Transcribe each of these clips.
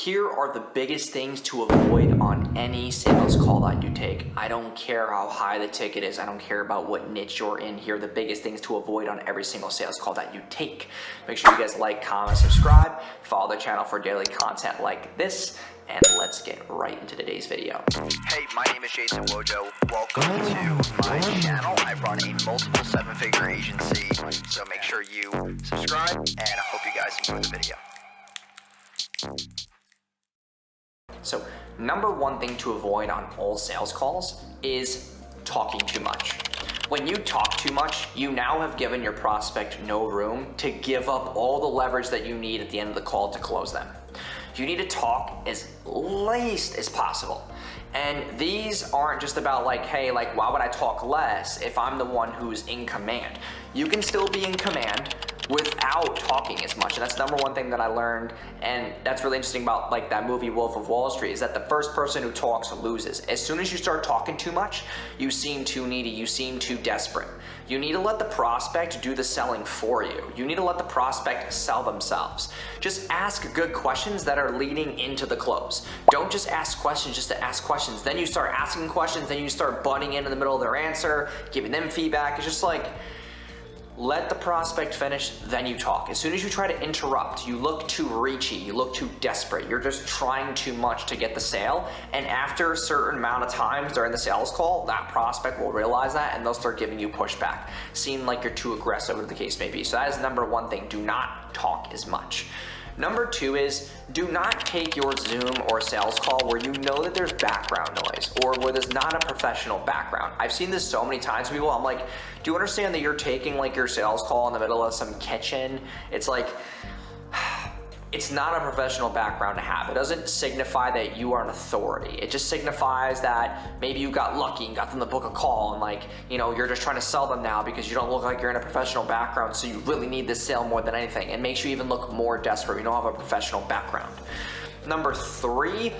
Here are the biggest things to avoid on any sales call that you take. I don't care how high the ticket is. I don't care about what niche you're in. Here are the biggest things to avoid on every single sales call that you take. Make sure you guys like, comment, subscribe, follow the channel for daily content like this, and let's get right into today's video. Hey, my name is Jason Wojo. Welcome to my channel. I run a multiple seven-figure agency, so make sure you subscribe, and I hope you guys enjoy the video. So number one thing to avoid on all sales calls is talking too much. When you talk too much, you now have given your prospect no room to give up all the leverage that you need at the end of the call to close them. You need to talk as least as possible. And these aren't just about like, hey, like, why would I talk less if I'm the one who's in command? You can still be in command without talking as much. And that's number one thing that I learned. And that's really interesting about like that movie Wolf of Wall Street, is that the first person who talks loses. As soon as you start talking too much, you seem too needy, you seem too desperate. You need to let the prospect do the selling for you. You need to let the prospect sell themselves. Just ask good questions that are leading into the close. Don't just ask questions just to ask questions. Then you start asking questions, then you start butting in the middle of their answer, giving them feedback. It's just like, let the prospect finish, then you talk. As soon as you try to interrupt, you look too reachy, you look too desperate. You're just trying too much to get the sale. And after a certain amount of times during the sales call, that prospect will realize that and they'll start giving you pushback. Seem like you're too aggressive, whatever the case may be. So that is number one thing, do not talk as much. Number two is, do not take your Zoom or sales call where you know that there's background noise or where there's not a professional background. I've seen this so many times with people. I'm like, do you understand that you're taking like your sales call in the middle of some kitchen? It's like, it's not a professional background to have. It doesn't signify that you are an authority. It just signifies that maybe you got lucky and got them to book a call and like, you know, you're just trying to sell them now because you don't look like you're in a professional background, so you really need this sale more than anything. It makes you even look more desperate. You don't have a professional background. Number three,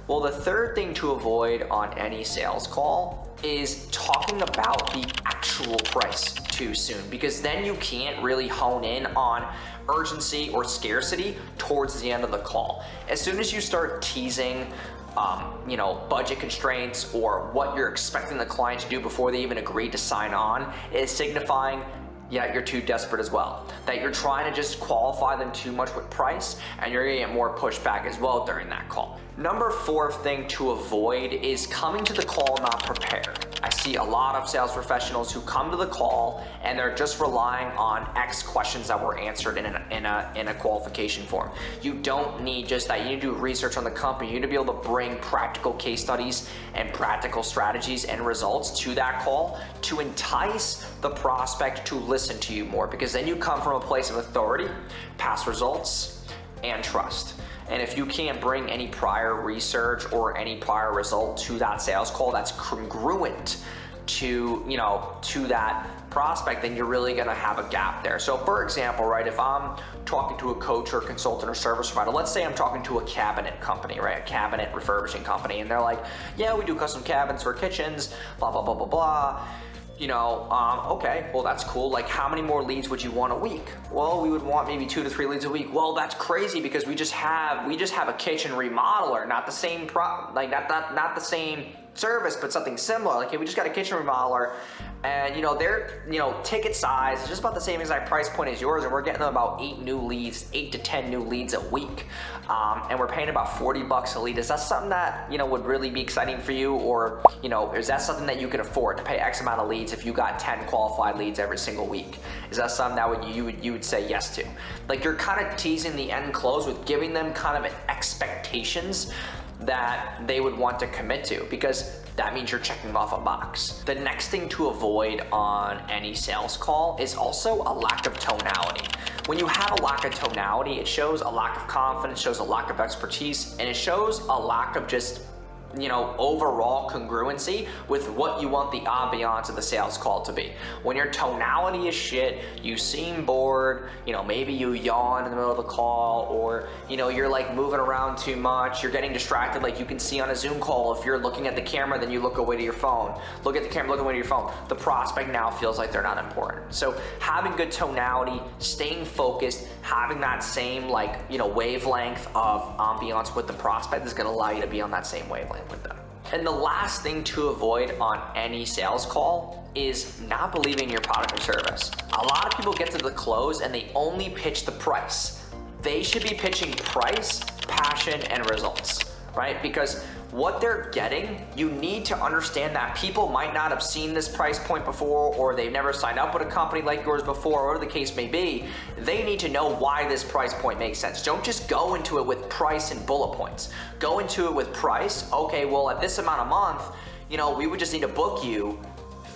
well, the third thing to avoid on any sales call is talking about the actual price too soon, because then you can't really hone in on urgency or scarcity towards the end of the call. As soon as you start teasing budget constraints or what you're expecting the client to do before they even agree to sign on, is signifying, yeah, you're too desperate as well. That you're trying to just qualify them too much with price, and you're gonna get more pushback as well during that call. Number four thing to avoid is coming to the call not prepared. I see a lot of sales professionals who come to the call and they're just relying on X questions that were answered in a qualification form. You don't need just that. You need to do research on the company. You need to be able to bring practical case studies and practical strategies and results to that call to entice the prospect to listen to you more, because then you come from a place of authority, past results, and trust. And if you can't bring any prior research or any prior result to that sales call that's congruent to, to that prospect, then you're really gonna have a gap there. So for example, right, if I'm talking to a coach or consultant or service provider, let's say I'm talking to a cabinet company, right, a cabinet refurbishing company, and they're like, yeah, we do custom cabinets for kitchens, blah, blah, blah, blah, blah. Okay, well, that's cool. Like, how many more leads would you want a week? Well, we would want maybe 2 to 3 leads a week. Well, that's crazy because we just have a kitchen remodeler, not the same not the same service, but something similar. Like, hey, we just got a kitchen remodeler, and their ticket size is just about the same exact price point as yours, and we're getting them about 8 to 10 new leads a week, and we're paying about $40 a lead. Is that something that would really be exciting for you, or is that something that you can afford to pay X amount of leads if you got 10 qualified leads every single week? Is that something that you would say yes to? Like, you're kind of teasing the end close with giving them kind of expectations that they would want to commit to, because that means you're checking off a box. The next thing to avoid on any sales call is also a lack of tonality. When you have a lack of tonality, it shows a lack of confidence, shows a lack of expertise, and it shows a lack of just overall congruency with what you want the ambiance of the sales call to be. When your tonality is shit, you seem bored, maybe you yawn in the middle of the call, or you're like moving around too much, you're getting distracted, like you can see on a Zoom call. If you're looking at the camera, then you look away to your phone. Look at the camera, look away to your phone. The prospect now feels like they're not important. So having good tonality, staying focused, having that same wavelength of ambiance with the prospect is going to allow you to be on that same wavelength with them. And the last thing to avoid on any sales call is not believing your product or service. A lot of people get to the close and they only pitch the price. They should be pitching price, passion, and results, right? Because what they're getting, you need to understand that people might not have seen this price point before, or they've never signed up with a company like yours before, or whatever the case may be. They need to know why this price point makes sense. Don't just go into it with price and bullet points. Go into it with price. Okay, well, at this amount a month, we would just need to book you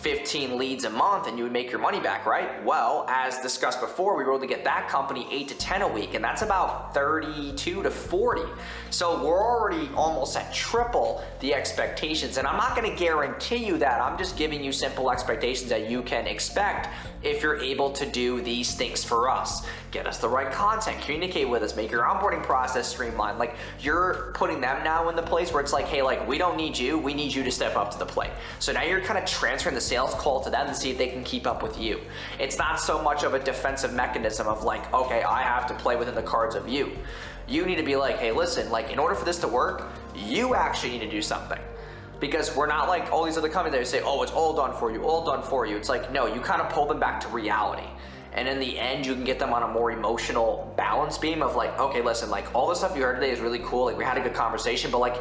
15 leads a month and you would make your money back, right? Well, as discussed before, we were able to get that company 8 to 10 a week, and that's about 32 to 40. So we're already almost at triple the expectations. And I'm not gonna guarantee you that. I'm just giving you simple expectations that you can expect if you're able to do these things for us. Get us the right content, communicate with us, make your onboarding process streamlined. Like, you're putting them now in the place where it's like, hey, we don't need you, we need you to step up to the plate. So now you're kind of transferring the sales call to them to see if they can keep up with you. It's not so much of a defensive mechanism of okay, I have to play within the cards of you. You need to be like, hey, listen, in order for this to work, you actually need to do something. Because we're not like all these other companies that say, oh, it's all done for you, all done for you. It's like, no, you kind of pull them back to reality. And in the end, you can get them on a more emotional balance beam of okay, listen, all the stuff you heard today is really cool. We had a good conversation, but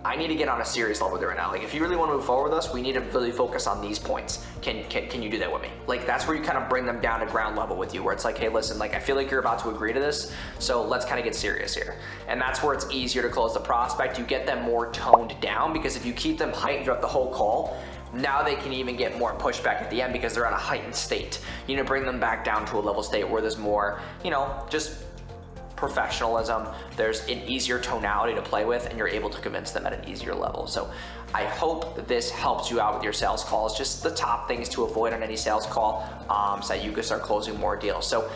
I need to get on a serious level with it right now. If you really want to move forward with us, we need to really focus on these points. Can you do that with me? That's where you kind of bring them down to ground level with you, where it's hey, listen, I feel like you're about to agree to this, so let's kind of get serious here. And that's where it's easier to close the prospect. You get them more toned down, because if you keep them heightened throughout the whole call, now they can even get more pushback at the end because they're in a heightened state. You need to bring them back down to a level state where there's more, just professionalism, there's an easier tonality to play with, and you're able to convince them at an easier level. So I hope this helps you out with your sales calls, just the top things to avoid on any sales call, so that you can start closing more deals. So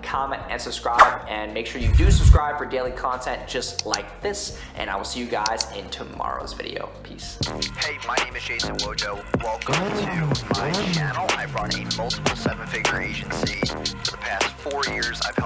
comment, and subscribe, and make sure you do subscribe for daily content just like this, and I will see you guys in tomorrow's video. Peace. Hey, my name is Jason Wojo. Welcome to my channel. I run a multiple 7-figure agency. For the past 4 years, I've